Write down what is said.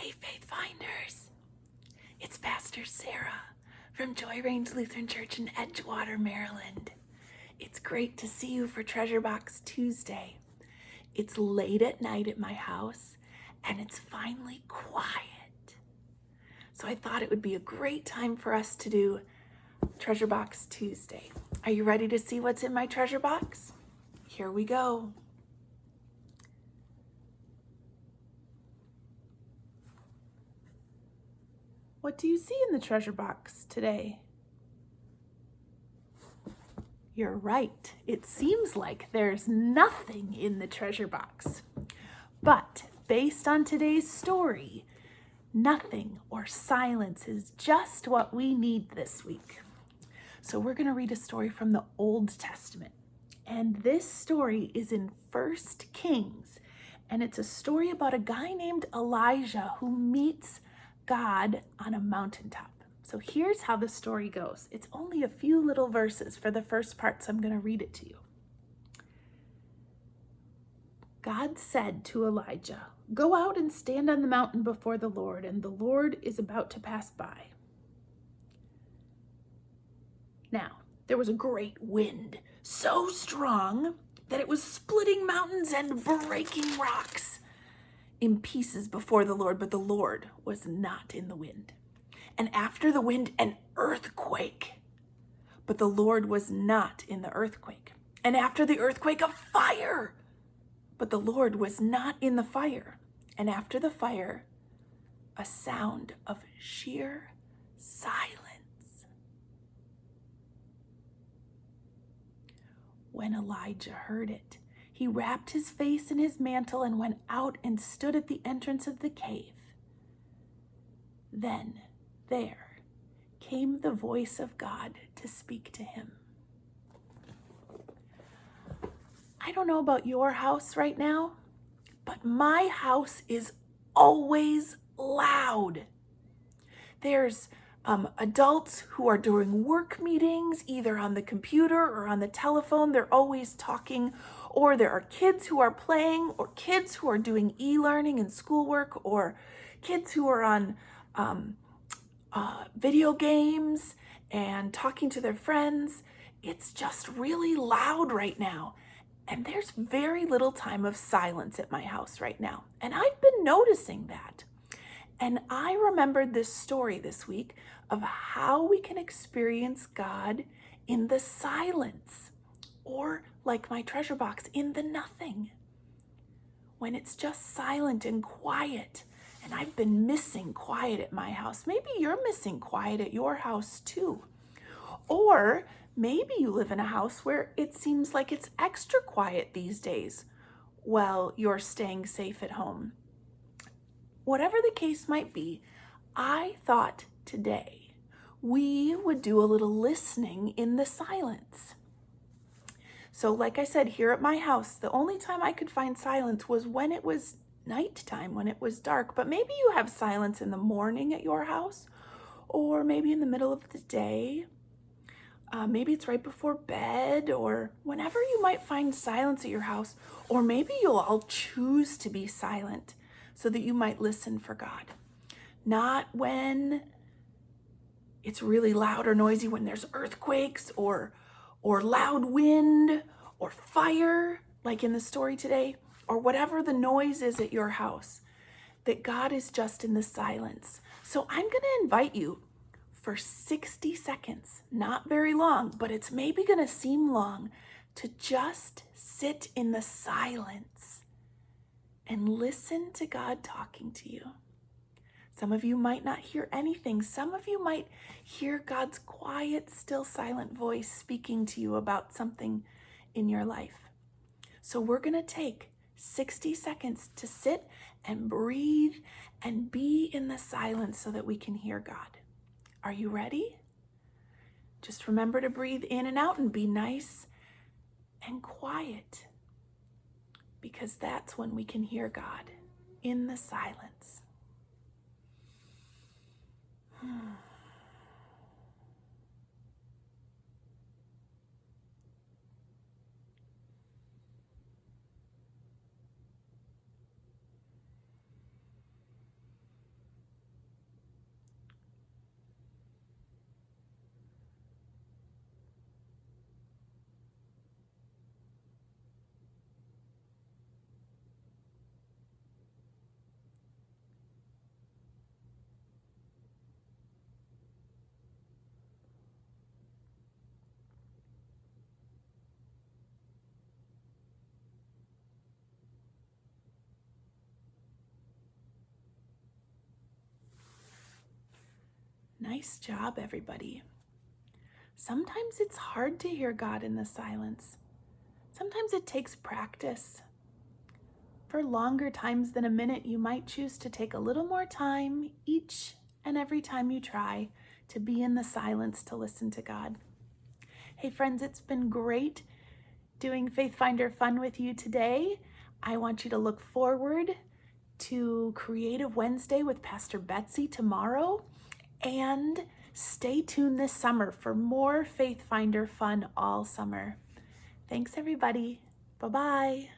Hey, Faith Finders. It's Pastor Sara from Joy Reigns Lutheran Church in Edgewater, Maryland. It's great to see you for Treasure Box Tuesday. It's late at night at my house, and it's finally quiet. So I thought it would be a great time for us to do Treasure Box Tuesday. Are you ready to see what's in my treasure box? Here we go. What do you see in the treasure box today? You're right. It seems like there's nothing in the treasure box. But based on today's story, nothing or silence is just what we need this week. So we're going to read a story from the Old Testament. And this story is in 1 Kings. And it's a story about a guy named Elijah who meets God on a mountaintop. So here's how the story goes. It's only a few little verses for the first part, so I'm going to read it to you. God said to Elijah, "Go out and stand on the mountain before the Lord, and the Lord is about to pass by." Now, there was a great wind, so strong that it was splitting mountains and breaking rocks in pieces before the Lord, but the Lord was not in the wind. And after the wind, an earthquake, but the Lord was not in the earthquake. And after the earthquake, a fire, but the Lord was not in the fire. And after the fire, a sound of sheer silence. When Elijah heard it, he wrapped his face in his mantle and went out and stood at the entrance of the cave. Then there came the voice of God to speak to him. I don't know about your house right now, but my house is always loud. There's adults who are doing work meetings, either on the computer or on the telephone. They're always talking. Or there are kids who are playing, or kids who are doing e-learning and schoolwork, or kids who are on video games and talking to their friends. It's just really loud right now. And there's very little time of silence at my house right now. And I've been noticing that. And I remembered this story this week of how we can experience God in the silence, or like my treasure box, in the nothing. When it's just silent and quiet. And I've been missing quiet at my house. Maybe you're missing quiet at your house too. Or maybe you live in a house where it seems like it's extra quiet these days while you're staying safe at home. Whatever the case might be, I thought today we would do a little listening in the silence. So like I said, here at my house, the only time I could find silence was when it was nighttime, when it was dark. But maybe you have silence in the morning at your house, or maybe in the middle of the day. Maybe it's right before bed, or whenever you might find silence at your house. Or maybe you'll all choose to be silent so that you might listen for God. Not when it's really loud or noisy, when there's earthquakes or loud wind or fire, like in the story today, or whatever the noise is at your house, that God is just in the silence. So I'm going to invite you for 60 seconds, not very long, but it's maybe going to seem long, to just sit in the silence and listen to God talking to you. Some of you might not hear anything. Some of you might hear God's quiet, still, silent voice speaking to you about something in your life. So we're going to take 60 seconds to sit and breathe and be in the silence so that we can hear God. Are you ready? Just remember to breathe in and out and be nice and quiet, because that's when we can hear God, in the silence. Nice job, everybody. Sometimes it's hard to hear God in the silence. Sometimes it takes practice. For longer times than a minute, you might choose to take a little more time each and every time you try to be in the silence to listen to God. Hey friends, it's been great doing Faith Finder Fun with you today. I want you to look forward to Creative Wednesday with Pastor Betsy tomorrow, and stay tuned this summer for more Faith Finder fun all summer. Thanks everybody. Bye-bye.